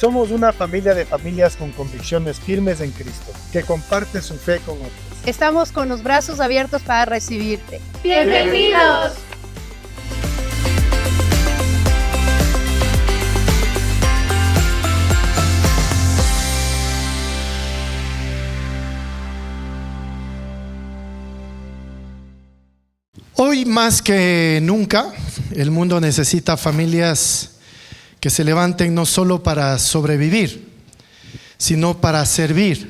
Somos una familia de familias con convicciones firmes en Cristo, que comparte su fe con otros. Estamos con los brazos abiertos para recibirte. ¡Bienvenidos! Hoy más que nunca, el mundo necesita familias que se levanten no solo para sobrevivir, sino para servir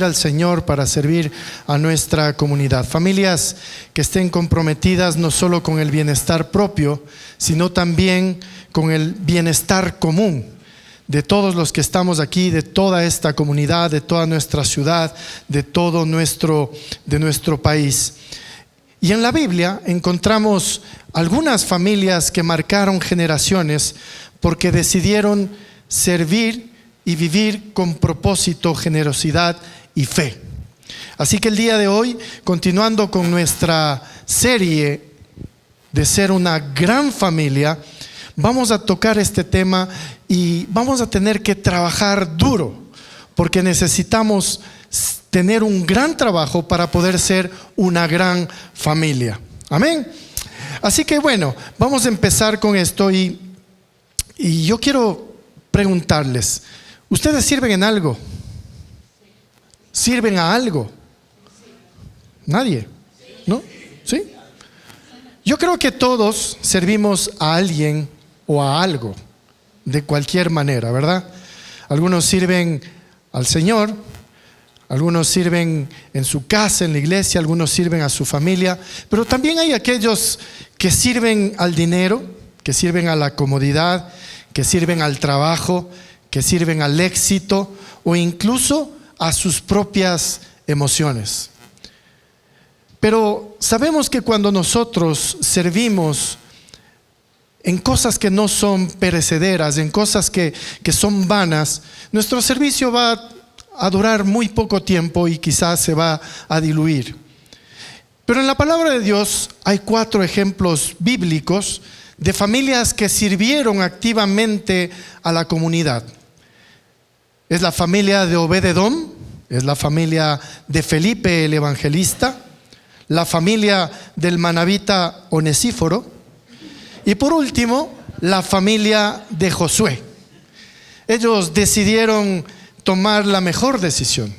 al Señor, para servir a nuestra comunidad. Familias que estén comprometidas no solo con el bienestar propio, sino también con el bienestar común de todos los que estamos aquí, de toda esta comunidad, de toda nuestra ciudad, de todo nuestro país. Y en la Biblia encontramos algunas familias que marcaron generaciones porque decidieron servir y vivir con propósito, generosidad y fe. Así que el día de hoy, continuando con nuestra serie de ser una gran familia, vamos a tocar este tema y vamos a tener que trabajar duro, porque necesitamos tener un gran trabajo para poder ser una gran familia. Amén. Así que bueno, vamos a empezar con esto y yo quiero preguntarles, ¿ustedes sirven en algo? ¿Sirven a algo? ¿Nadie? ¿No? ¿Sí? Yo creo que todos servimos a alguien o a algo, de cualquier manera, ¿verdad? Algunos sirven al Señor, algunos sirven en su casa, en la iglesia, algunos sirven a su familia, pero también hay aquellos que sirven al dinero, que sirven a la comodidad, que sirven al trabajo, que sirven al éxito o incluso a sus propias emociones. Pero sabemos que cuando nosotros servimos en cosas que no son perecederas, en cosas que son vanas, nuestro servicio va a durar muy poco tiempo y quizás se va a diluir. Pero en la palabra de Dios hay 4 ejemplos bíblicos de familias que sirvieron activamente a la comunidad. Es la familia de Obed-Edom, es la familia de Felipe el evangelista, la familia del manabita Onesíforo y por último la familia de Josué. Ellos decidieron tomar la mejor decisión.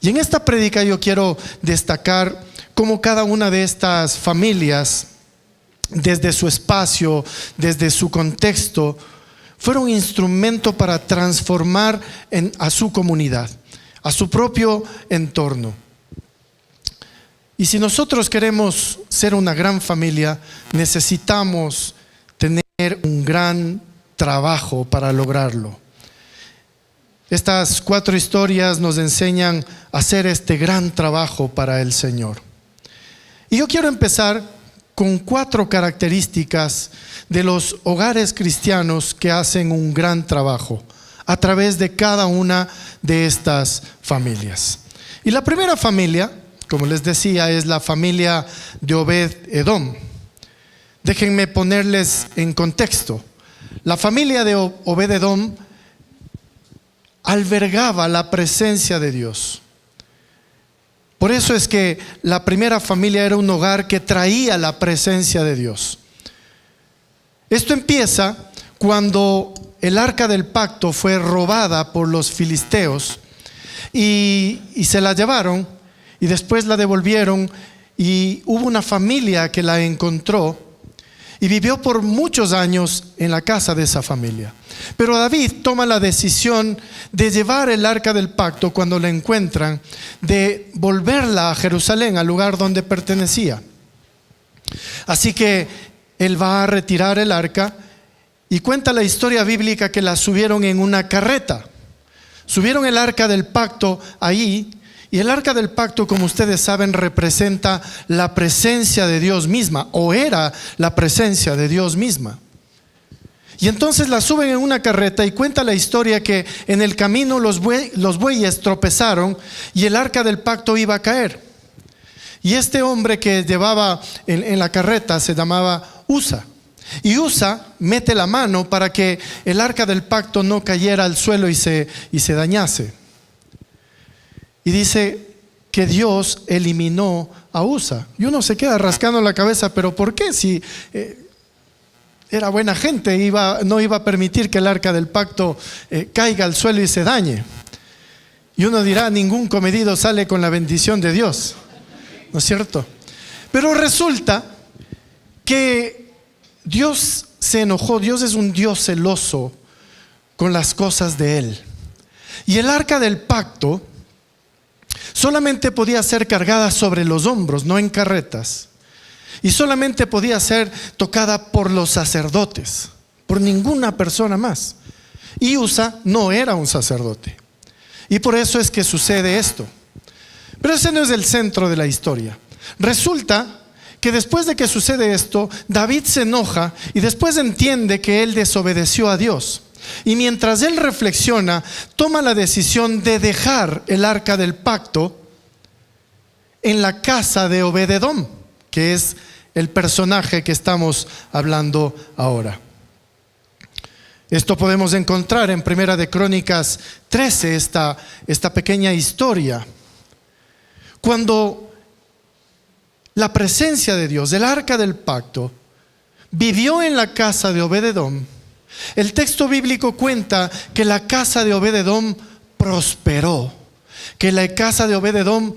Y en esta prédica yo quiero destacar cómo cada una de estas familias, desde su espacio, desde su contexto, fueron instrumento para transformar a su comunidad, a su propio entorno. Y si nosotros queremos ser una gran familia, necesitamos tener un gran trabajo para lograrlo. Estas 4 historias nos enseñan a hacer este gran trabajo para el Señor. Y yo quiero empezar con 4 características de los hogares cristianos que hacen un gran trabajo a través de cada una de estas familias. Y la primera familia, como les decía, es la familia de Obed-Edom. Déjenme ponerles en contexto. La familia de Obed-Edom albergaba la presencia de Dios. Por eso es que la primera familia era un hogar que traía la presencia de Dios. Esto empieza cuando el arca del pacto fue robada por los filisteos y se la llevaron y después la devolvieron y hubo una familia que la encontró y vivió por muchos años en la casa de esa familia. Pero David toma la decisión de llevar el arca del pacto cuando la encuentran, de volverla a Jerusalén, al lugar donde pertenecía. Así que él va a retirar el arca y cuenta la historia bíblica que la subieron en una carreta. Subieron el arca del pacto ahí. Y el arca del pacto, como ustedes saben, representa la presencia de Dios misma, o era la presencia de Dios misma. Y entonces la suben en una carreta y cuenta la historia que en el camino los bueyes tropezaron y el arca del pacto iba a caer. Y este hombre que llevaba en la carreta se llamaba Usa. Y Usa mete la mano para que el arca del pacto no cayera al suelo y se dañase. Y dice que Dios eliminó a Usa. Y uno se queda rascando la cabeza, pero ¿por qué? Si era buena gente, no iba a permitir que el arca del pacto caiga al suelo y se dañe. Y uno dirá, ningún comedido sale con la bendición de Dios, ¿no es cierto? Pero resulta que Dios se enojó. Dios es un Dios celoso con las cosas de Él. Y el arca del pacto solamente podía ser cargada sobre los hombros, no en carretas. Y solamente podía ser tocada por los sacerdotes, por ninguna persona más. Y Usa no era un sacerdote. Y por eso es que sucede esto. Pero ese no es el centro de la historia. Resulta que después de que sucede esto, David se enoja y después entiende que él desobedeció a Dios. Y mientras él reflexiona, toma la decisión de dejar el arca del pacto en la casa de Obed-edom, que es el personaje que estamos hablando ahora. Esto podemos encontrar en Primera de Crónicas 13, esta pequeña historia. Cuando la presencia de Dios, el arca del pacto, vivió en la casa de Obed-edom, el texto bíblico cuenta que la casa de Obed-edom prosperó, que la casa de Obed-edom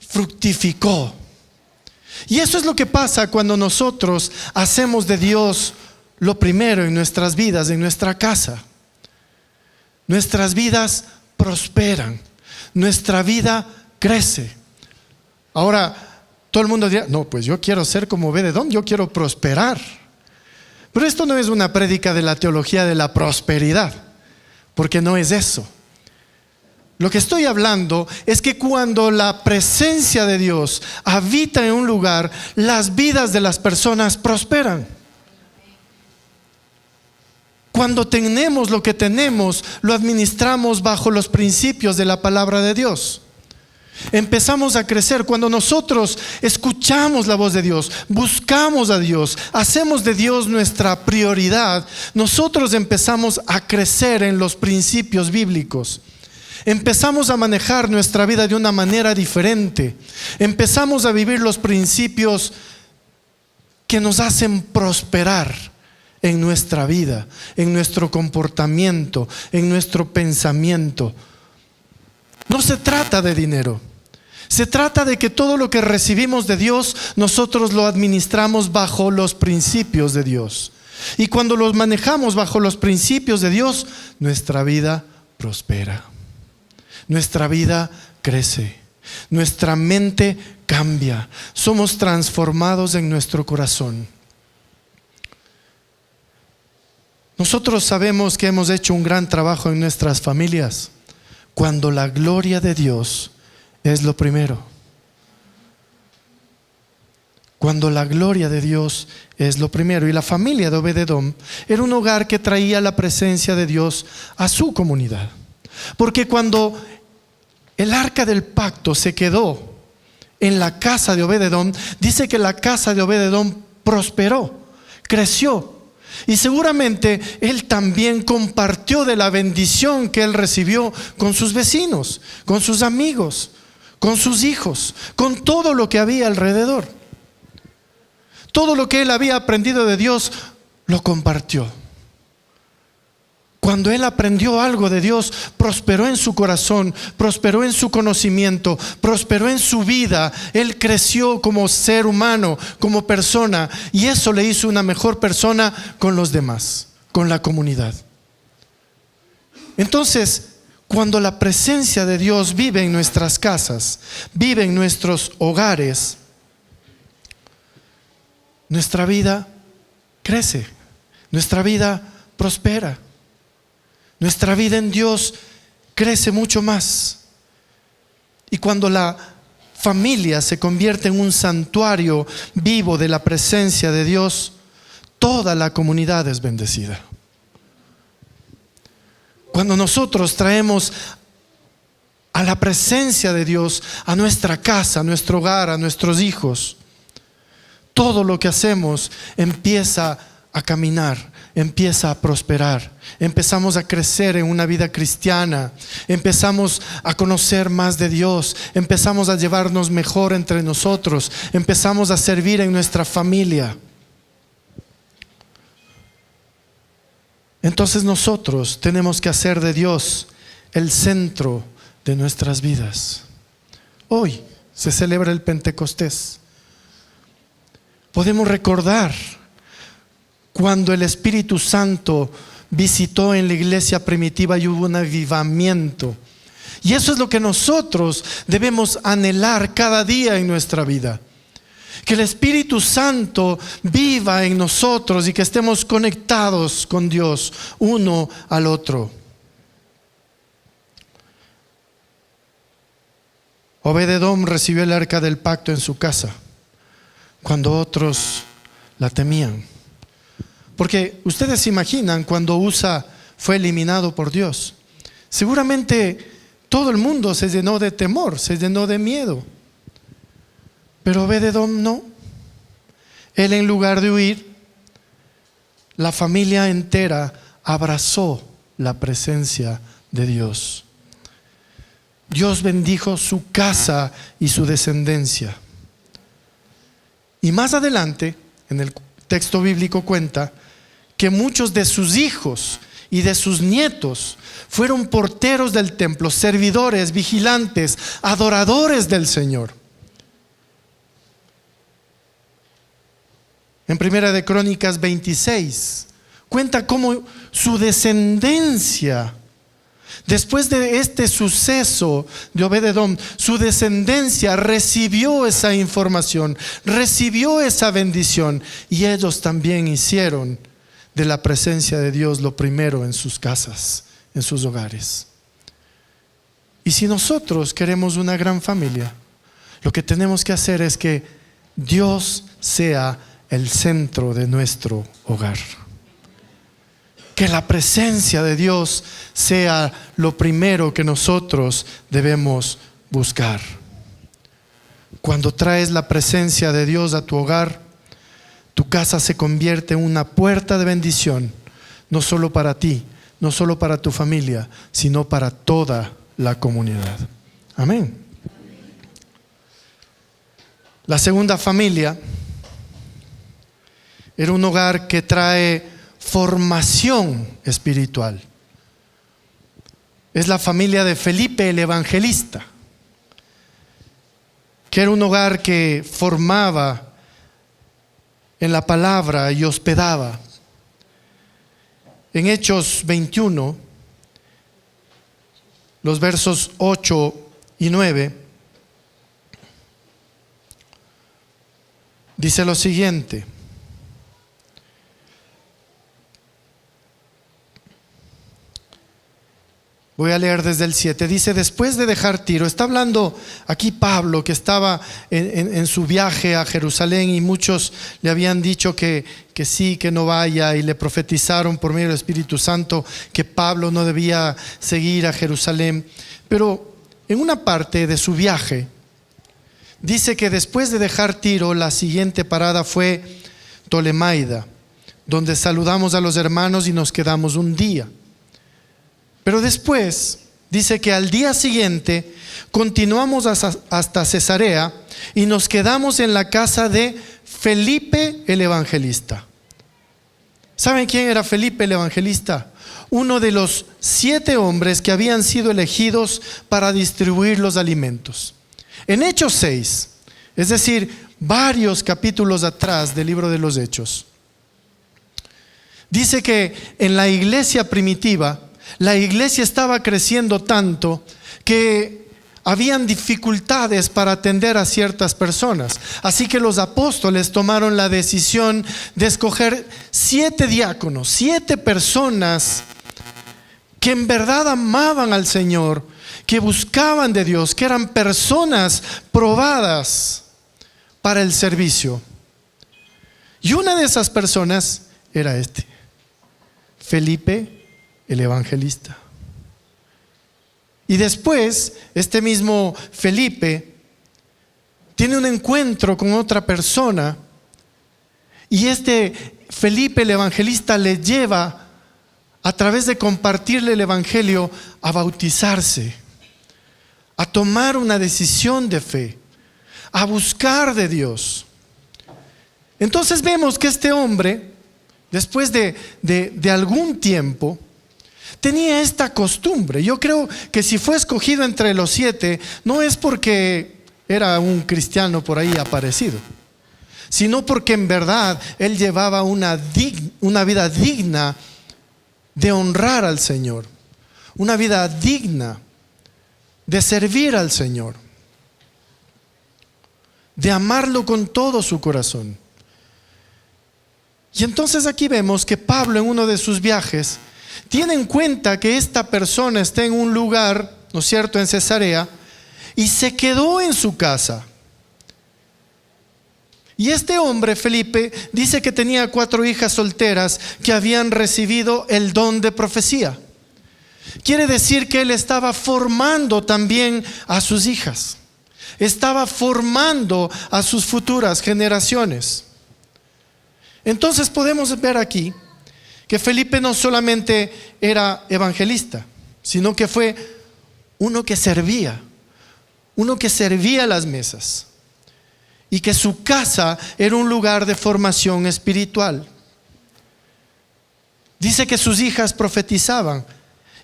fructificó. Y eso es lo que pasa cuando nosotros hacemos de Dios lo primero en nuestras vidas, en nuestra casa. Nuestras vidas prosperan, nuestra vida crece. Ahora, todo el mundo dirá, no, pues yo quiero ser como Obed-edom, yo quiero prosperar. Pero esto no es una prédica de la teología de la prosperidad, porque no es eso. Lo que estoy hablando es que cuando la presencia de Dios habita en un lugar, las vidas de las personas prosperan. Cuando tenemos lo que tenemos, lo administramos bajo los principios de la palabra de Dios. Empezamos a crecer cuando nosotros escuchamos la voz de Dios, buscamos a Dios, hacemos de Dios nuestra prioridad. Nosotros empezamos a crecer en los principios bíblicos. Empezamos a manejar nuestra vida de una manera diferente. Empezamos a vivir los principios que nos hacen prosperar en nuestra vida, en nuestro comportamiento, en nuestro pensamiento. No se trata de dinero. Se trata de que todo lo que recibimos de Dios, nosotros lo administramos bajo los principios de Dios. Y cuando los manejamos bajo los principios de Dios, nuestra vida prospera. Nuestra vida crece. Nuestra mente cambia. Somos transformados en nuestro corazón. Nosotros sabemos que hemos hecho un gran trabajo en nuestras familias cuando la gloria de Dios es lo primero. Cuando la gloria de Dios es lo primero. Y la familia de Obed-edom era un hogar que traía la presencia de Dios a su comunidad. Porque cuando el arca del pacto se quedó en la casa de Obed-edom, dice que la casa de Obed-edom prosperó, creció. Y seguramente él también compartió de la bendición que él recibió con sus vecinos, con sus amigos, con sus hijos, con todo lo que había alrededor. Todo lo que él había aprendido de Dios lo compartió. Cuando él aprendió algo de Dios, prosperó en su corazón, prosperó en su conocimiento, prosperó en su vida. Él creció como ser humano, como persona, y eso le hizo una mejor persona con los demás, con la comunidad. Entonces, cuando la presencia de Dios vive en nuestras casas, vive en nuestros hogares, nuestra vida crece, nuestra vida prospera. Nuestra vida en Dios crece mucho más. Y cuando la familia se convierte en un santuario vivo de la presencia de Dios, toda la comunidad es bendecida. Cuando nosotros traemos a la presencia de Dios a nuestra casa, a nuestro hogar, a nuestros hijos, todo lo que hacemos empieza a caminar, empieza a prosperar, empezamos a crecer en una vida cristiana, empezamos a conocer más de Dios, empezamos a llevarnos mejor entre nosotros, empezamos a servir en nuestra familia. Entonces nosotros tenemos que hacer de Dios el centro de nuestras vidas. Hoy se celebra el Pentecostés. Podemos recordar cuando el Espíritu Santo visitó en la iglesia primitiva y hubo un avivamiento. Y eso es lo que nosotros debemos anhelar cada día en nuestra vida. Que el Espíritu Santo viva en nosotros y que estemos conectados con Dios uno al otro. Obed-edom recibió el arca del pacto en su casa cuando otros la temían. Porque ustedes se imaginan cuando Usa fue eliminado por Dios. Seguramente todo el mundo se llenó de temor, se llenó de miedo. Pero Obed-edom no. Él, en lugar de huir, la familia entera abrazó la presencia de Dios. Dios bendijo su casa y su descendencia. Y más adelante, en el texto bíblico cuenta que muchos de sus hijos y de sus nietos fueron porteros del templo, servidores, vigilantes, adoradores del Señor. En Primera de Crónicas 26 cuenta cómo su descendencia, después de este suceso de Obed-edom, su descendencia recibió esa información, recibió esa bendición, y ellos también hicieron de la presencia de Dios lo primero en sus casas, en sus hogares. Y si nosotros queremos una gran familia, lo que tenemos que hacer es que Dios sea el centro de nuestro hogar. Que la presencia de Dios sea lo primero que nosotros debemos buscar. Cuando traes la presencia de Dios a tu hogar, tu casa se convierte en una puerta de bendición, no solo para ti, no solo para tu familia, sino para toda la comunidad. Amén. La segunda familia era un hogar que trae formación espiritual. Es la familia de Felipe el Evangelista, que era un hogar que formaba en la palabra y hospedaba. En Hechos 21, los versos 8 y 9, dice lo siguiente: voy a leer desde el 7. Dice: después de dejar Tiro, está hablando aquí Pablo, que estaba en su viaje a Jerusalén, y muchos le habían dicho que sí, que no vaya, y le profetizaron por medio del Espíritu Santo que Pablo no debía seguir a Jerusalén. Pero en una parte de su viaje dice que después de dejar Tiro, la siguiente parada fue Tolemaida, donde saludamos a los hermanos y nos quedamos un día. Pero después dice que al día siguiente continuamos hasta Cesarea y nos quedamos en la casa de Felipe el Evangelista. ¿Saben quién era Felipe el Evangelista? Uno de los 7 hombres que habían sido elegidos para distribuir los alimentos. En Hechos 6, es decir, varios capítulos atrás del libro de los Hechos, dice que en la iglesia primitiva, la iglesia estaba creciendo tanto que habían dificultades para atender a ciertas personas. Así que los apóstoles tomaron la decisión de escoger 7 diáconos, 7 personas que en verdad amaban al Señor, que buscaban de Dios, que eran personas probadas para el servicio. Y una de esas personas era Felipe el Evangelista. Y después, este mismo Felipe tiene un encuentro con otra persona, y Felipe el evangelista le lleva, a través de compartirle el evangelio, a bautizarse, a tomar una decisión de fe, a buscar de Dios. Entonces vemos que este hombre, después de algún tiempo, tenía esta costumbre. Yo creo que si fue escogido entre los 7, no es porque era un cristiano por ahí aparecido, sino porque en verdad él llevaba una vida digna de honrar al Señor, una vida digna de servir al Señor, de amarlo con todo su corazón. Y entonces aquí vemos que Pablo, en uno de sus viajes, tiene en cuenta que esta persona está en un lugar, ¿no es cierto?, en Cesarea, y se quedó en su casa. Y este hombre, Felipe, dice que tenía 4 hijas solteras que habían recibido el don de profecía. Quiere decir que él estaba formando también a sus hijas, estaba formando a sus futuras generaciones. Entonces podemos ver aquí que Felipe no solamente era evangelista, sino que fue uno que servía las mesas, y que su casa era un lugar de formación espiritual. Dice que sus hijas profetizaban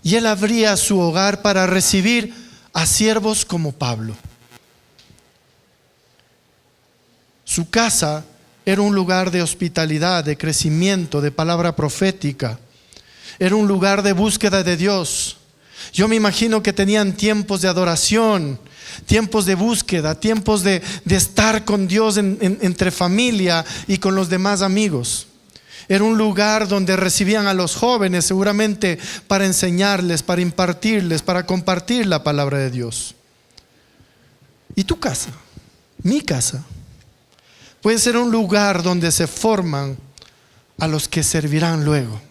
y él abría su hogar para recibir a siervos como Pablo. Su casa era un lugar de hospitalidad, de crecimiento, de palabra profética. Era un lugar de búsqueda de Dios. Yo me imagino que tenían tiempos de adoración, tiempos de búsqueda, tiempos de estar con Dios entre familia y con los demás amigos. Era un lugar donde recibían a los jóvenes seguramente para enseñarles, para impartirles, para compartir la palabra de Dios. ¿Y tu casa? Mi casa puede ser un lugar donde se forman a los que servirán luego.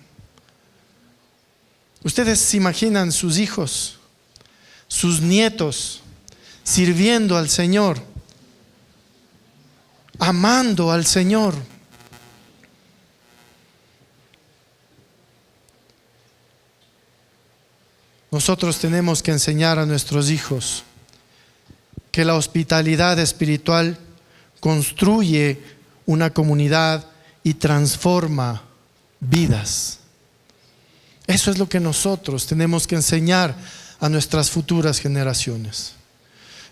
Ustedes se imaginan sus hijos, sus nietos, sirviendo al Señor, amando al Señor. Nosotros tenemos que enseñar a nuestros hijos que la hospitalidad espiritual construye una comunidad y transforma vidas. Eso es lo que nosotros tenemos que enseñar a nuestras futuras generaciones.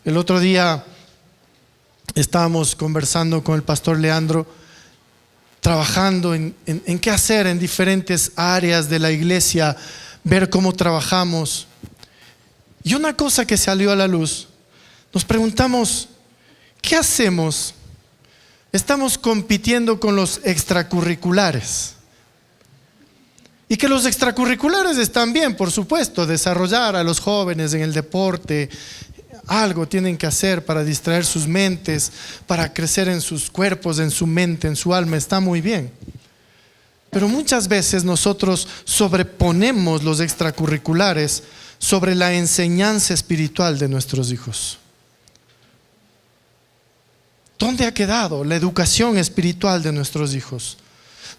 El otro día estábamos conversando con el pastor Leandro, trabajando en qué hacer en diferentes áreas de la iglesia, ver cómo trabajamos. Y una cosa que salió a la luz, nos preguntamos, ¿qué hacemos? Estamos compitiendo con los extracurriculares. Y que los extracurriculares están bien, por supuesto, desarrollar a los jóvenes en el deporte, algo tienen que hacer para distraer sus mentes, para crecer en sus cuerpos, en su mente, en su alma, está muy bien. Pero muchas veces nosotros sobreponemos los extracurriculares sobre la enseñanza espiritual de nuestros hijos. ¿Dónde ha quedado la educación espiritual de nuestros hijos?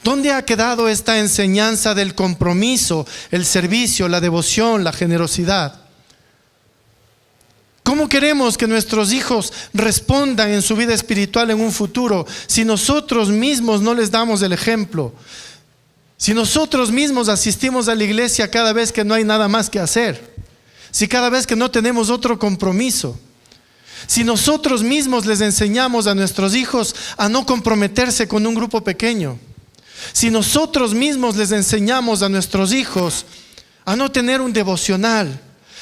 ¿Dónde ha quedado esta enseñanza del compromiso, el servicio, la devoción, la generosidad? ¿Cómo queremos que nuestros hijos respondan en su vida espiritual en un futuro si nosotros mismos no les damos el ejemplo? Si nosotros mismos asistimos a la iglesia cada vez que no hay nada más que hacer, si cada vez que no tenemos otro compromiso, si nosotros mismos les enseñamos a nuestros hijos a no comprometerse con un grupo pequeño, si nosotros mismos les enseñamos a nuestros hijos a no tener un devocional,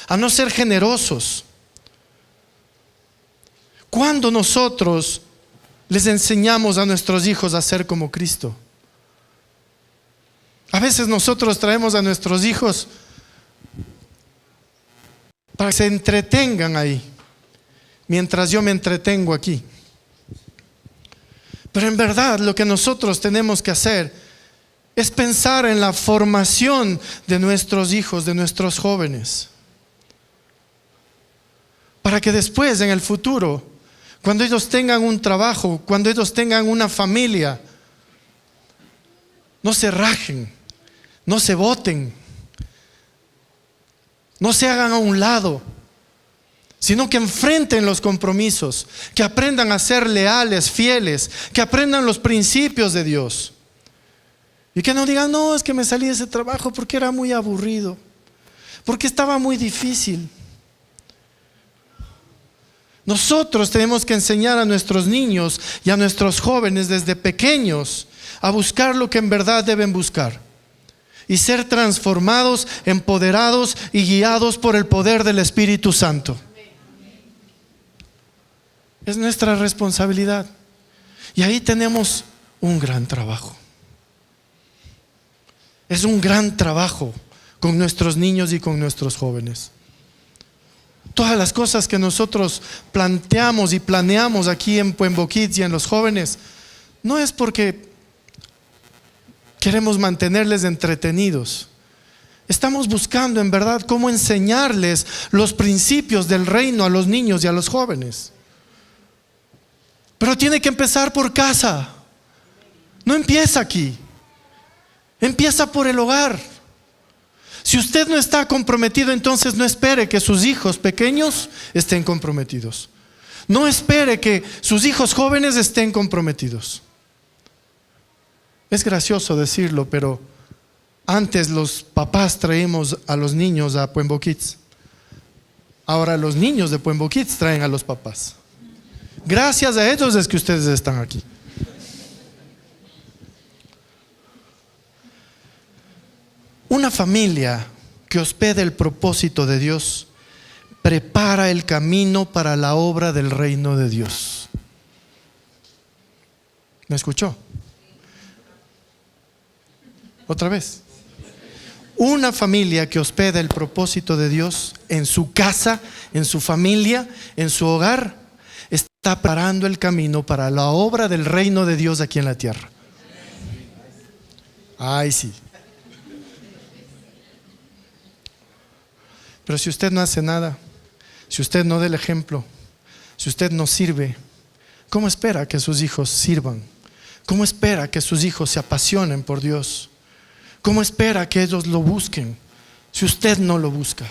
a no ser generosos, ¿cuándo nosotros les enseñamos a nuestros hijos a ser como Cristo? A veces nosotros traemos a nuestros hijos para que se entretengan ahí, mientras yo me entretengo aquí. Pero en verdad lo que nosotros tenemos que hacer es pensar en la formación de nuestros hijos, de nuestros jóvenes, para que después, en el futuro, cuando ellos tengan un trabajo, cuando ellos tengan una familia, no se rajen, no se boten, no se hagan a un lado, sino que enfrenten los compromisos, que aprendan a ser leales, fieles, que aprendan los principios de Dios. Y que no digan, no, es que me salí de ese trabajo porque era muy aburrido, porque estaba muy difícil. Nosotros tenemos que enseñar a nuestros niños y a nuestros jóvenes desde pequeños a buscar lo que en verdad deben buscar y ser transformados, empoderados y guiados por el poder del Espíritu Santo. Es nuestra responsabilidad. Y ahí tenemos un gran trabajo. Es un gran trabajo con nuestros niños y con nuestros jóvenes. Todas las cosas que nosotros planteamos y planeamos aquí en Puembo Kids y en los jóvenes, no es porque queremos mantenerles entretenidos. Estamos buscando en verdad cómo enseñarles los principios del reino a los niños y a los jóvenes. Pero tiene que empezar por casa. No empieza aquí. Empieza por el hogar. Si usted no está comprometido, entonces no espere que sus hijos pequeños estén comprometidos. No espere que sus hijos jóvenes estén comprometidos. Es gracioso decirlo, pero antes los papás traíamos a los niños a Puembo Kids. Ahora los niños de Puembo Kids traen a los papás. Gracias a ellos es que ustedes están aquí. Una familia que hospeda el propósito de Dios prepara el camino para la obra del reino de Dios. ¿Me escuchó? Otra vez. Una familia que hospeda el propósito de Dios en su casa, en su familia, en su hogar, está preparando el camino para la obra del reino de Dios aquí en la tierra. Ay, sí. Pero si usted no hace nada, si usted no da el ejemplo, si usted no sirve, ¿cómo espera que sus hijos sirvan? ¿Cómo espera que sus hijos se apasionen por Dios? ¿Cómo espera que ellos lo busquen si usted no lo busca?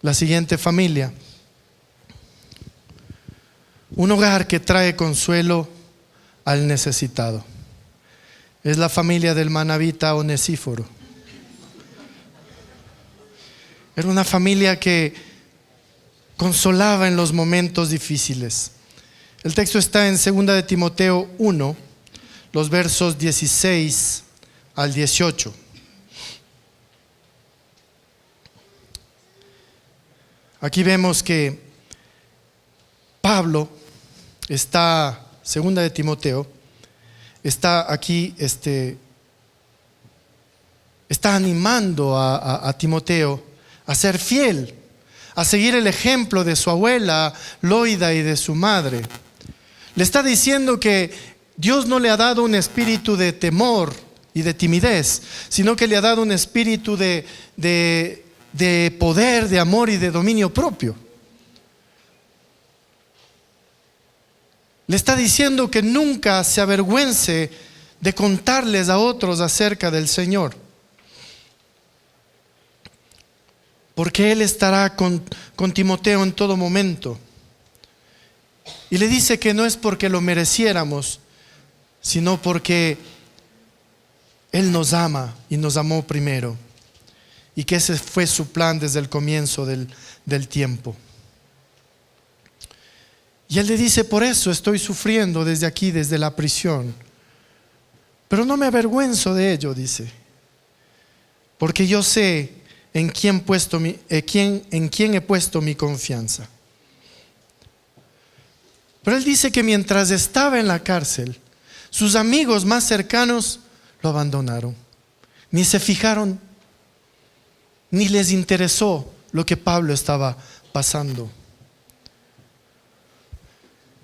La siguiente familia. Un hogar que trae consuelo al necesitado. Es la familia del manabita Onesíforo. Era una familia que consolaba en los momentos difíciles. El texto está en 2 de Timoteo 1, los versos 16 al 18. Aquí vemos que Pablo está, 2 de Timoteo, está aquí, está animando a Timoteo a ser fiel, a seguir el ejemplo de su abuela Loida y de su madre. Le está diciendo que Dios no le ha dado un espíritu de temor y de timidez, sino que le ha dado un espíritu de poder, de amor y de dominio propio. Le está diciendo que nunca se avergüence de contarles a otros acerca del Señor, porque Él estará con Timoteo en todo momento. Y le dice que no es porque lo mereciéramos, sino porque Él nos ama y nos amó primero, y que ese fue su plan desde el comienzo del tiempo. Y Él le dice, por eso estoy sufriendo desde aquí, desde la prisión, pero no me avergüenzo de ello, dice, porque yo sé en quién he puesto mi confianza. Pero Él dice que mientras estaba en la cárcel, sus amigos más cercanos lo abandonaron. Ni se fijaron, ni les interesó lo que Pablo estaba pasando.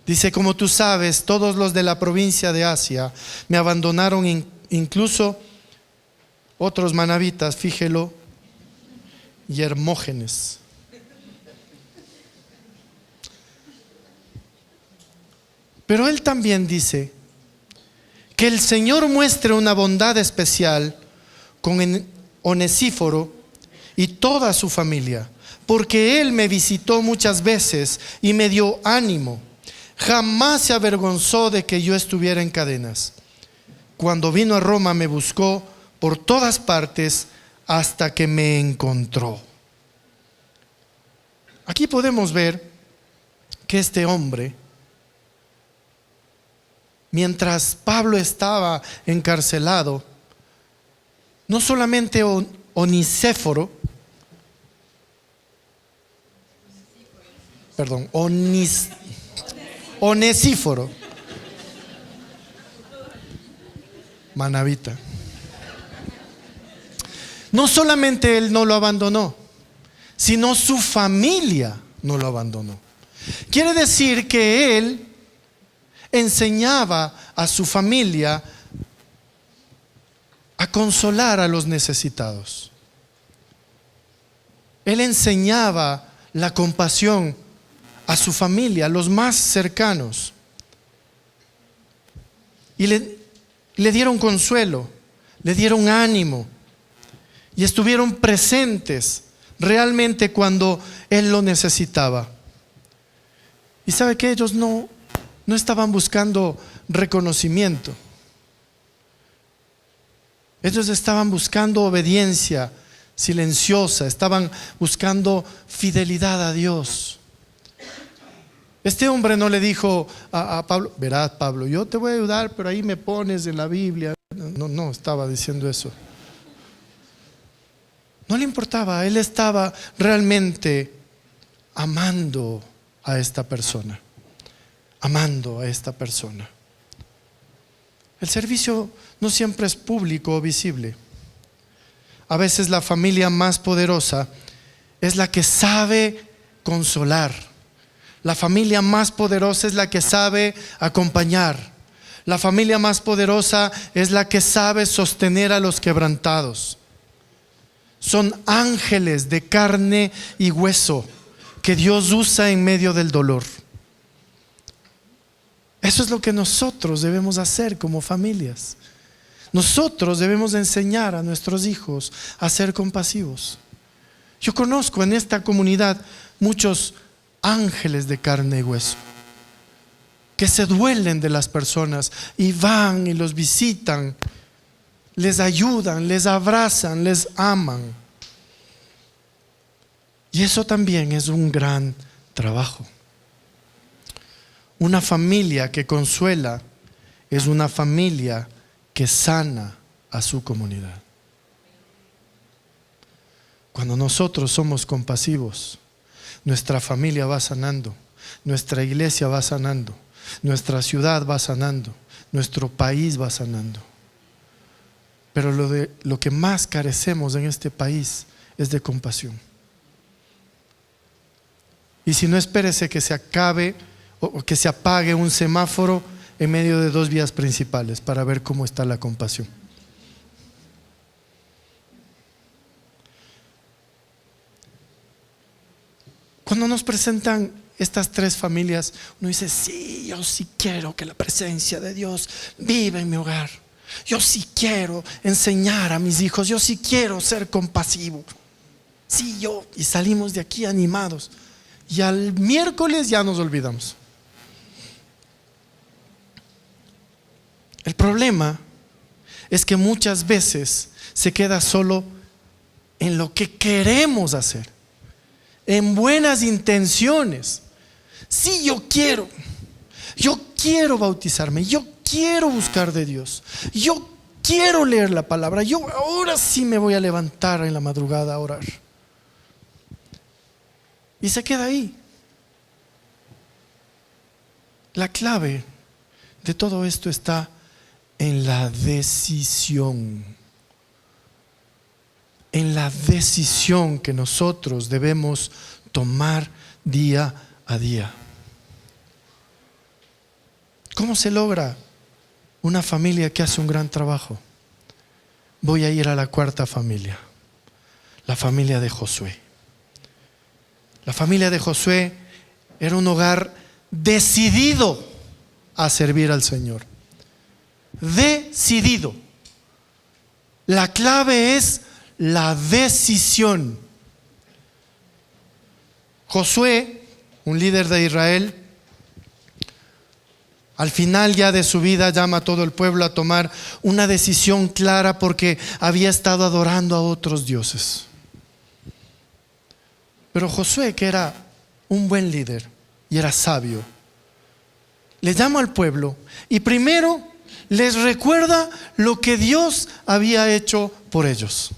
Dice, como tú sabes, todos los de la provincia de Asia me abandonaron, incluso otros manabitas, Fígelo y Hermógenes. Pero él también dice Que el Señor muestre una bondad especial con Onesíforo y toda su familia, porque él me visitó muchas veces y me dio ánimo. Jamás se avergonzó de que yo estuviera en cadenas. Cuando vino a Roma me buscó por todas partes hasta que me encontró. Aquí podemos ver que este hombre, mientras Pablo estaba encarcelado, no solamente Onesíforo, manavita, no solamente él no lo abandonó, sino su familia no lo abandonó. Quiere decir que él enseñaba a su familia a consolar a los necesitados. Él enseñaba la compasión a su familia, a los más cercanos. Y le dieron consuelo, le dieron ánimo y estuvieron presentes realmente cuando él lo necesitaba. Y sabe que ellos no estaban buscando reconocimiento. Ellos estaban buscando obediencia silenciosa, estaban buscando fidelidad a Dios. Este hombre no le dijo a Pablo: verás, Pablo, yo te voy a ayudar, pero ahí me pones en la Biblia. No estaba diciendo eso. No le importaba, él estaba realmente amando a esta persona. Amando a esta persona. El servicio no siempre es público o visible. A veces la familia más poderosa es la que sabe consolar. La familia más poderosa es la que sabe acompañar. La familia más poderosa es la que sabe sostener a los quebrantados. Son ángeles de carne y hueso que Dios usa en medio del dolor. Eso es lo que nosotros debemos hacer como familias. Nosotros debemos enseñar a nuestros hijos a ser compasivos. Yo conozco en esta comunidad muchos ángeles de carne y hueso que se duelen de las personas y van y los visitan, les ayudan, les abrazan, les aman. Y eso también es un gran trabajo. Una familia que consuela es una familia que sana a su comunidad. Cuando nosotros somos compasivos, nuestra familia va sanando, nuestra iglesia va sanando, nuestra ciudad va sanando, nuestro país va sanando. Pero lo que más carecemos en este país es de compasión. Y si no, espérese que se acabe o que se apague un semáforo en medio de dos vías principales para ver cómo está la compasión. Cuando nos presentan estas tres familias, uno dice: sí, yo sí quiero que la presencia de Dios viva en mi hogar. Yo sí quiero enseñar a mis hijos, yo sí quiero ser compasivo. Sí, y salimos de aquí animados. Y al miércoles ya nos olvidamos. El problema es que muchas veces se queda solo en lo que queremos hacer, en buenas intenciones. Sí, yo quiero bautizarme, yo quiero buscar de Dios, yo quiero leer la palabra, yo ahora sí me voy a levantar en la madrugada a orar. Y se queda ahí. La clave de todo esto está en la decisión. En la decisión que nosotros debemos tomar día a día. ¿Cómo se logra una familia que hace un gran trabajo? Voy a ir a la cuarta familia, la familia de Josué. La familia de Josué era un hogar decidido a servir al Señor. decidido. La clave es la decisión. Josué, un líder de Israel, al final ya de su vida llama a todo el pueblo a tomar una decisión clara porque había estado adorando a otros dioses. Pero Josué, que era un buen líder y era sabio, le llama al pueblo y primero les recuerda lo que Dios había hecho por ellos.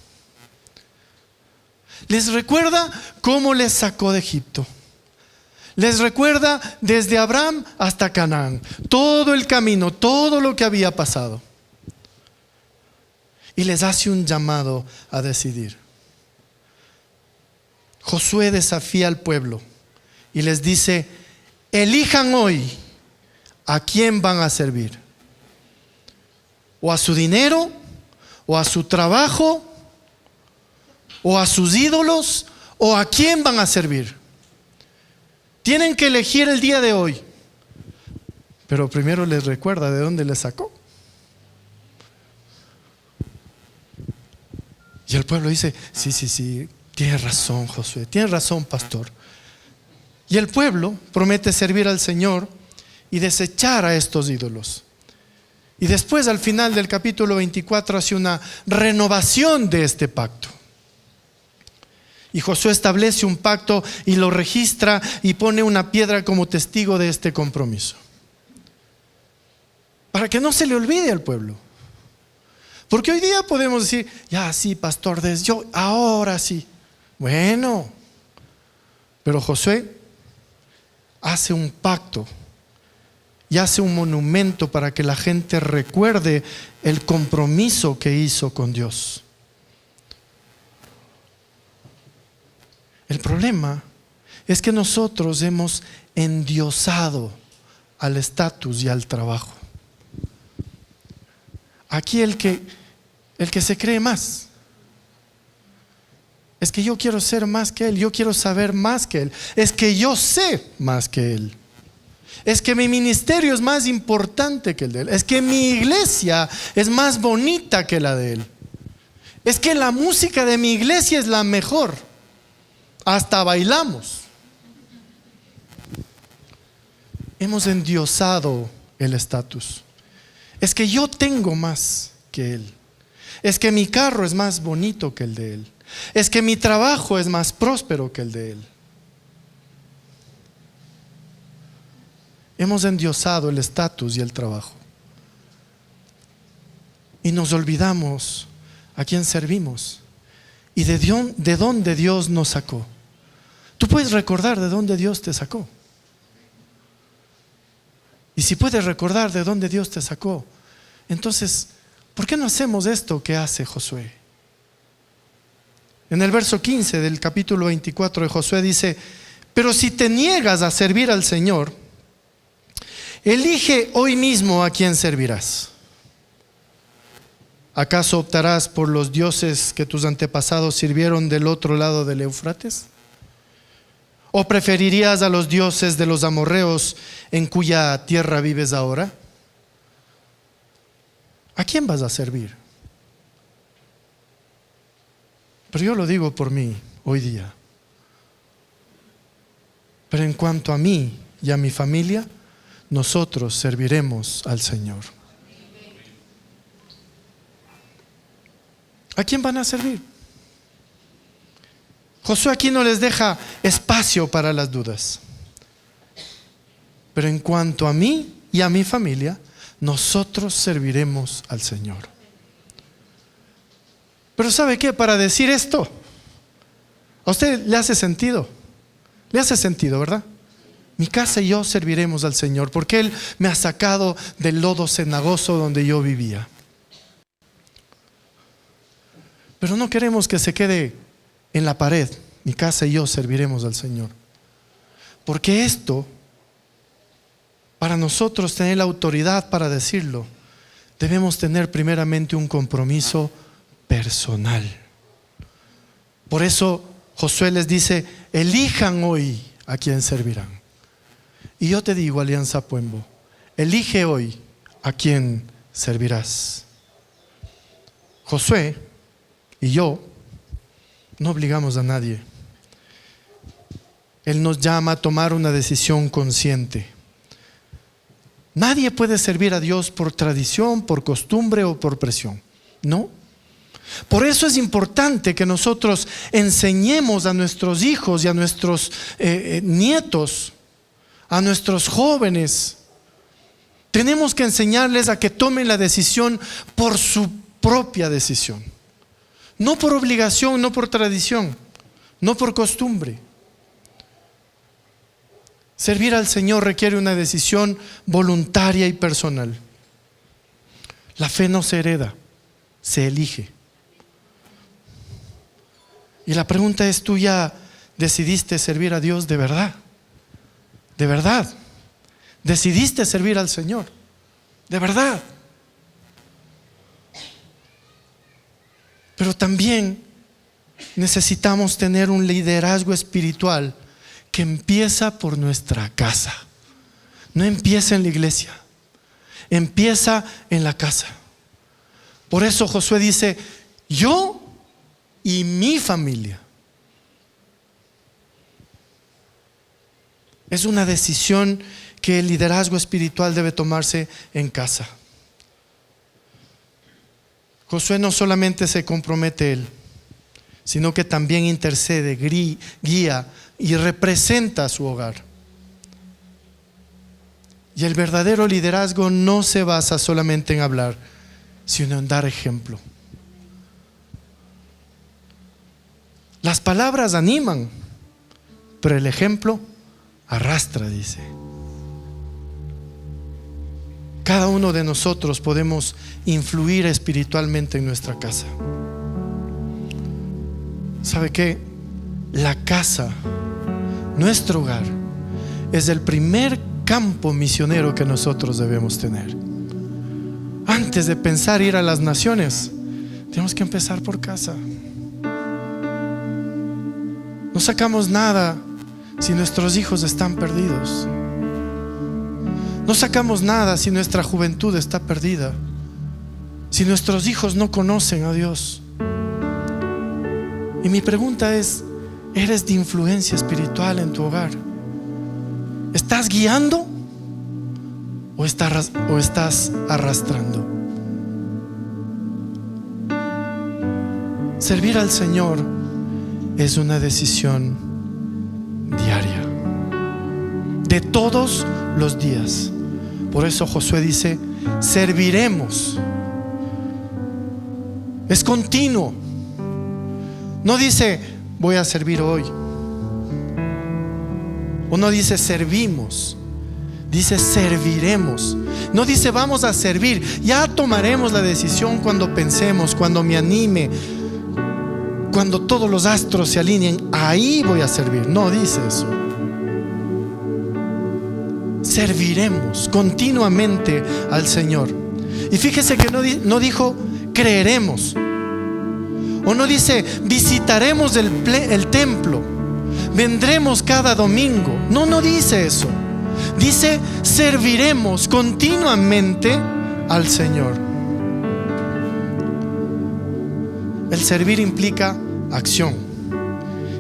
Les recuerda cómo les sacó de Egipto. Les recuerda desde Abraham hasta Canaán, todo el camino, todo lo que había pasado. Y les hace un llamado a decidir. Josué desafía al pueblo y les dice: elijan hoy a quién van a servir. O a su dinero, o a su trabajo, o a sus ídolos, o a quién van a servir. Tienen que elegir el día de hoy. Pero primero les recuerda de dónde les sacó. Y el pueblo dice: sí, tienes razón, Josué, tienes razón, pastor. Y el pueblo promete servir al Señor y desechar a estos ídolos. Y después, al final del capítulo 24, hace una renovación de este pacto. Y Josué establece un pacto y lo registra y pone una piedra como testigo de este compromiso, para que no se le olvide al pueblo. Porque hoy día podemos decir: ya sí, pastor, desde yo, ahora sí. Bueno, pero Josué hace un pacto y hace un monumento para que la gente recuerde el compromiso que hizo con Dios. El problema es que nosotros hemos endiosado al estatus y al trabajo. Aquí el que se cree más. Es que yo quiero ser más que él, yo quiero saber más que él. Es que yo sé más que él. Es que mi ministerio es más importante que el de él. Es que mi iglesia es más bonita que la de él. Es que la música de mi iglesia es la mejor. Hasta bailamos. Hemos endiosado el estatus. Es que yo tengo más que él. Es que mi carro es más bonito que el de él. Es que mi trabajo es más próspero que el de él. Hemos endiosado el estatus y el trabajo. Y nos olvidamos a quién servimos y de dónde Dios nos sacó. Tú puedes recordar de dónde Dios te sacó. Y si puedes recordar de dónde Dios te sacó, entonces, ¿por qué no hacemos esto que hace Josué? En el verso 15 del capítulo 24 de Josué dice: pero si te niegas a servir al Señor, elige hoy mismo a quién servirás. ¿Acaso optarás por los dioses que tus antepasados sirvieron del otro lado del Éufrates? ¿O preferirías a los dioses de los amorreos en cuya tierra vives ahora? ¿A quién vas a servir? Pero yo lo digo por mí hoy día. Pero en cuanto a mí y a mi familia, nosotros serviremos al Señor. ¿A quién van a servir? Josué aquí no les deja espacio para las dudas. Pero en cuanto a mí y a mi familia, nosotros serviremos al Señor. Pero ¿sabe qué? Para decir esto, a usted le hace sentido. Le hace sentido, ¿verdad? Mi casa y yo serviremos al Señor porque Él me ha sacado del lodo cenagoso donde yo vivía. Pero no queremos que se quede en la pared: mi casa y yo serviremos al Señor. Porque esto, para nosotros tener la autoridad para decirlo, debemos tener primeramente un compromiso personal. Por eso Josué les dice: elijan hoy a quién servirán. Y yo te digo, Alianza Puembo, elige hoy a quién servirás. Josué y yo no obligamos a nadie. Él nos llama a tomar una decisión consciente. Nadie puede servir a Dios por tradición, por costumbre o por presión. No. Por eso es importante que nosotros enseñemos a nuestros hijos y a nuestros nietos, a nuestros jóvenes. Tenemos que enseñarles a que tomen la decisión por su propia decisión. No por obligación, no por tradición, no por costumbre. Servir al Señor requiere una decisión voluntaria y personal. La fe no se hereda, se elige. Y la pregunta es, ¿tú ya decidiste servir a Dios de verdad? De verdad. ¿Decidiste servir al Señor? De verdad. Pero también necesitamos tener un liderazgo espiritual que empieza por nuestra casa. No empieza en la iglesia, empieza en la casa. Por eso Josué dice, yo y mi familia. Es una decisión que el liderazgo espiritual debe tomarse en casa. Josué no solamente se compromete él, sino que también intercede, guía y representa a su hogar. Y el verdadero liderazgo no se basa solamente en hablar, sino en dar ejemplo. Las palabras animan, pero el ejemplo arrastra, dice. Cada uno de nosotros podemos influir espiritualmente en nuestra casa. ¿Sabe qué? La casa, nuestro hogar, es el primer campo misionero que nosotros debemos tener. Antes de pensar ir a las naciones, tenemos que empezar por casa. No sacamos nada si nuestros hijos están perdidos. No sacamos nada si nuestra juventud está perdida, si nuestros hijos no conocen a Dios. Y mi pregunta es, ¿eres de influencia espiritual en tu hogar? ¿Estás guiando o estás arrastrando? Servir al Señor es una decisión diaria, de todos los días. Por eso Josué dice, serviremos. Es continuo. No dice, voy a servir hoy. O no dice, servimos. Dice, serviremos. No dice, vamos a servir. Ya tomaremos la decisión cuando pensemos, cuando me anime, cuando todos los astros se alineen. Ahí voy a servir. No dice eso. Serviremos continuamente al Señor. Y fíjese que no dijo creeremos, o no dice visitaremos el templo, vendremos cada domingo. No dice eso. Dice serviremos continuamente al Señor. El servir implica acción,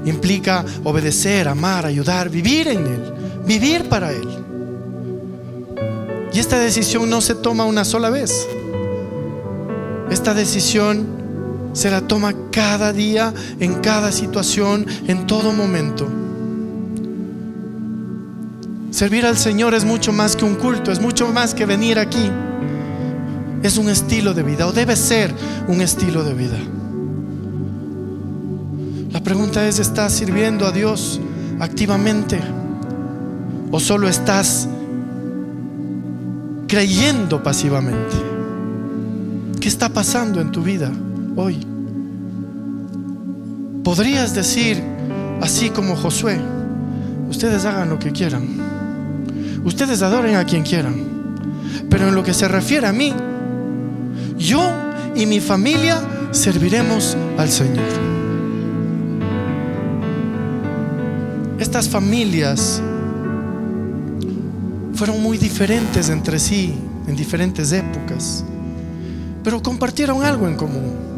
implica obedecer, amar, ayudar, vivir en Él, vivir para Él. Y esta decisión no se toma una sola vez. Esta decisión se la toma cada día, en cada situación, en todo momento. Servir al Señor es mucho más que un culto, es mucho más que venir aquí. Es un estilo de vida, o debe ser un estilo de vida. La pregunta es, ¿estás sirviendo a Dios activamente? ¿O solo estás creyendo pasivamente? ¿Qué está pasando en tu vida hoy? Podrías decir, así como Josué, ustedes hagan lo que quieran, ustedes adoren a quien quieran, pero en lo que se refiere a mí, yo y mi familia serviremos al Señor. Estas familias fueron muy diferentes entre sí en diferentes épocas. pero compartieron algo en común.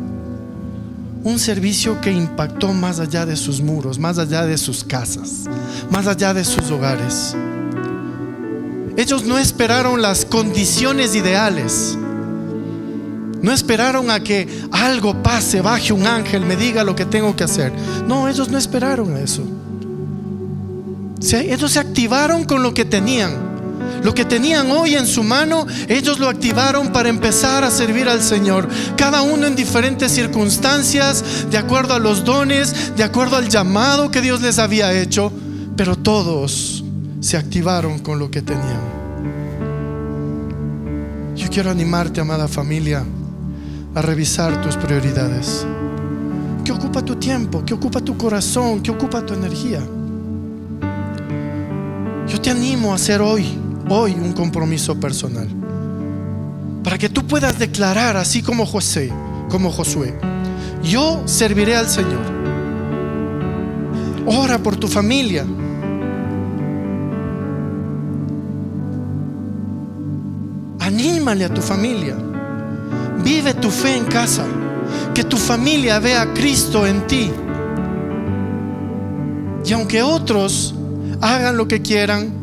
Un servicio que impactó más allá de sus muros, más allá de sus casas, más allá de sus hogares. Ellos no esperaron las condiciones ideales. No esperaron a que algo pase, baje un ángel, me diga lo que tengo que hacer. No, ellos no esperaron a eso. Ellos se activaron con lo que tenían. Lo que tenían hoy en su mano, ellos lo activaron para empezar a servir al Señor. Cada uno en diferentes circunstancias, de acuerdo a los dones, de acuerdo al llamado que Dios les había hecho. Pero todos se activaron con lo que tenían. Yo quiero animarte, amada familia, a revisar tus prioridades. ¿Qué ocupa tu tiempo? ¿Qué ocupa tu corazón? ¿Qué ocupa tu energía? Yo te animo a hacer hoy un compromiso personal, para que tú puedas declarar, así como Josué, yo serviré al Señor. Ora por tu familia. Anímale a tu familia. Vive tu fe en casa. Que tu familia vea a Cristo en ti. Y aunque otros hagan lo que quieran,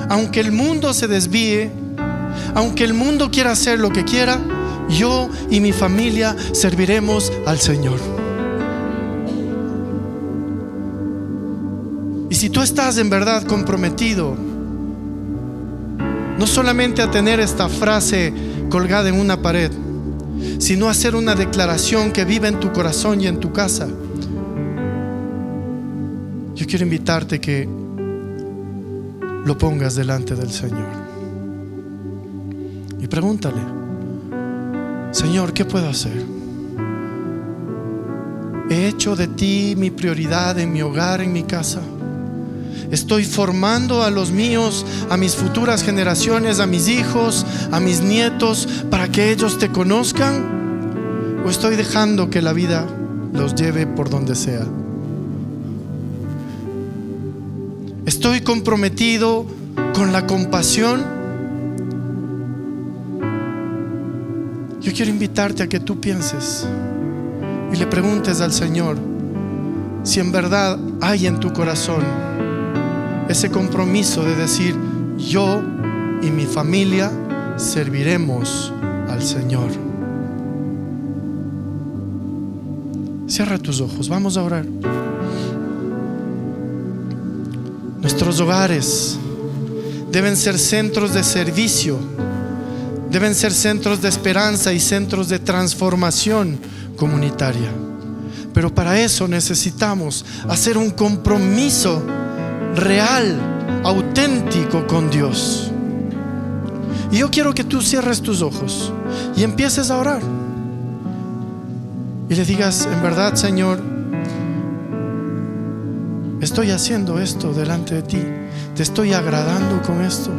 aunque el mundo se desvíe, aunque el mundo quiera hacer lo que quiera, yo y mi familia serviremos al Señor. Y si tú estás en verdad comprometido, no solamente a tener esta frase colgada en una pared, sino a hacer una declaración que viva en tu corazón y en tu casa, yo quiero invitarte que lo pongas delante del Señor y pregúntale: Señor, ¿qué puedo hacer? ¿He hecho de ti mi prioridad en mi hogar, en mi casa? ¿Estoy formando a los míos, a mis futuras generaciones, a mis hijos, a mis nietos, para que ellos te conozcan? ¿O estoy dejando que la vida los lleve por donde sea? ¿Estoy comprometido con la compasión? Yo quiero invitarte a que tú pienses y le preguntes al Señor si en verdad hay en tu corazón ese compromiso de decir: yo y mi familia serviremos al Señor. Cierra tus ojos, vamos a orar. Nuestros hogares deben ser centros de servicio, deben ser centros de esperanza y centros de transformación comunitaria. Pero para eso necesitamos hacer un compromiso real, auténtico con Dios. Y yo quiero que tú cierres tus ojos y empieces a orar y le digas: en verdad, Señor, estoy haciendo esto delante de ti, te estoy agradando con esto.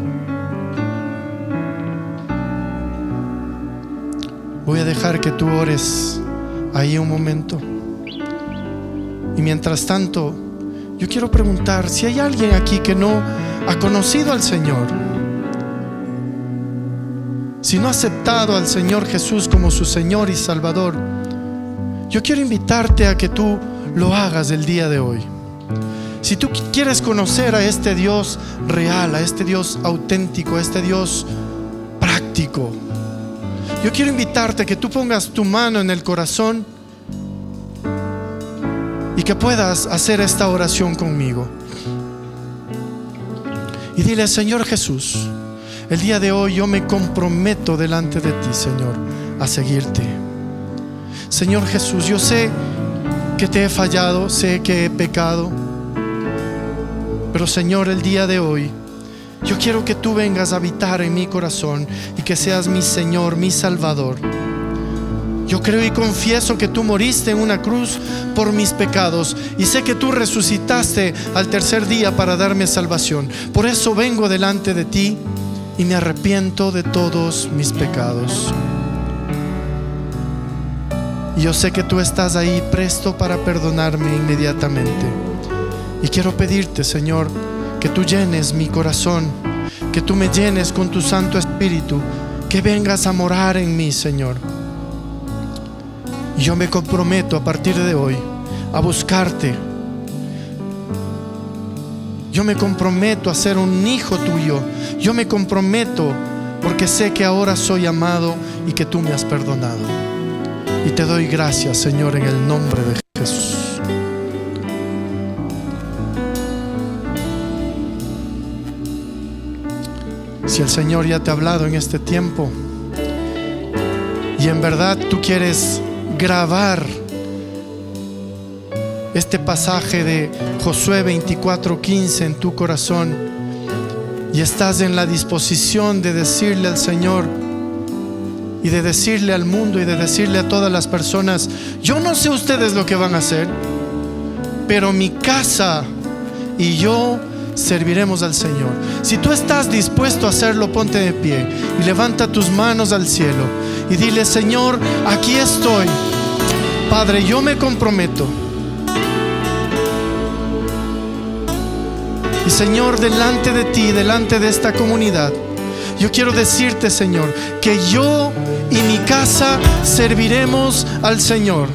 Voy a dejar que tú ores ahí un momento. Y mientras tanto, yo quiero preguntar si hay alguien aquí que no ha conocido al Señor, si no ha aceptado al Señor Jesús como su Señor y Salvador. Yo quiero invitarte a que tú lo hagas el día de hoy. Si tú quieres conocer a este Dios real, a este Dios auténtico, a este Dios práctico, yo quiero invitarte a que tú pongas tu mano en el corazón y que puedas hacer esta oración conmigo. Y dile: Señor Jesús, el día de hoy yo me comprometo delante de ti, Señor, a seguirte. Señor Jesús, yo sé que te he fallado, sé que he pecado, pero Señor, el día de hoy yo quiero que tú vengas a habitar en mi corazón y que seas mi Señor, mi Salvador. Yo creo y confieso que tú moriste en una cruz por mis pecados y sé que tú resucitaste al tercer día para darme salvación. Por eso vengo delante de ti y me arrepiento de todos mis pecados. Y yo sé que tú estás ahí presto para perdonarme inmediatamente. Y quiero pedirte, Señor, que tú llenes mi corazón, que tú me llenes con tu Santo Espíritu, que vengas a morar en mí, Señor. Y yo me comprometo a partir de hoy a buscarte. Yo me comprometo a ser un hijo tuyo. Yo me comprometo porque sé que ahora soy amado y que tú me has perdonado. Y te doy gracias, Señor, en el nombre de Jesús. Si el Señor ya te ha hablado en este tiempo y en verdad tú quieres grabar este pasaje de Josué 24:15 en tu corazón y estás en la disposición de decirle al Señor y de decirle al mundo y de decirle a todas las personas: yo no sé ustedes lo que van a hacer, pero mi casa y yo serviremos al Señor. Si tú estás dispuesto a hacerlo, ponte de pie y levanta tus manos al cielo y dile: Señor, aquí estoy. Padre, yo me comprometo. Y Señor, delante de ti, delante de esta comunidad, yo quiero decirte, Señor, que yo y mi casa serviremos al Señor.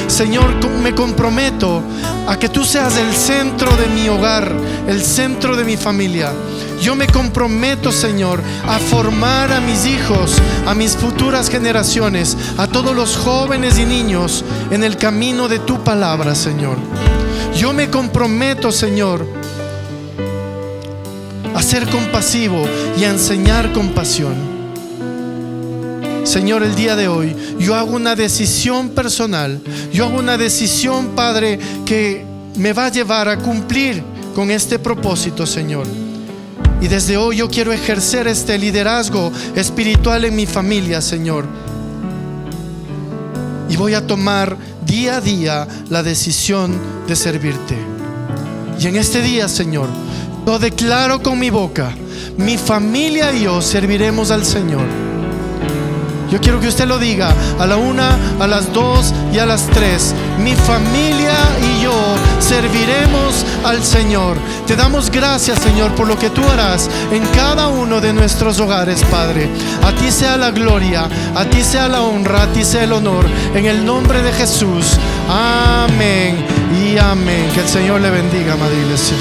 Señor, me comprometo a que tú seas el centro de mi hogar, el centro de mi familia. Yo me comprometo, Señor, a formar a mis hijos, a mis futuras generaciones, a todos los jóvenes y niños en el camino de tu palabra, Señor. Yo me comprometo, Señor, a ser compasivo y a enseñar compasión. Señor, el día de hoy yo hago una decisión personal. Yo hago una decisión, Padre, que me va a llevar a cumplir con este propósito, Señor. Y desde hoy yo quiero ejercer este liderazgo espiritual en mi familia, Señor. Y voy a tomar día a día la decisión de servirte. Y en este día, Señor, yo declaro con mi boca: mi familia y yo serviremos al Señor. Yo quiero que usted lo diga a la 1, a las 2 y a las 3. Mi familia y yo serviremos al Señor. Te damos gracias, Señor, por lo que tú harás en cada uno de nuestros hogares, Padre. A ti sea la gloria, a ti sea la honra, a ti sea el honor. En el nombre de Jesús. Amén y amén. Que el Señor le bendiga, amada iglesia.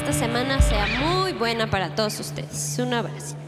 esta semana sea muy buena para todos ustedes. Un abrazo.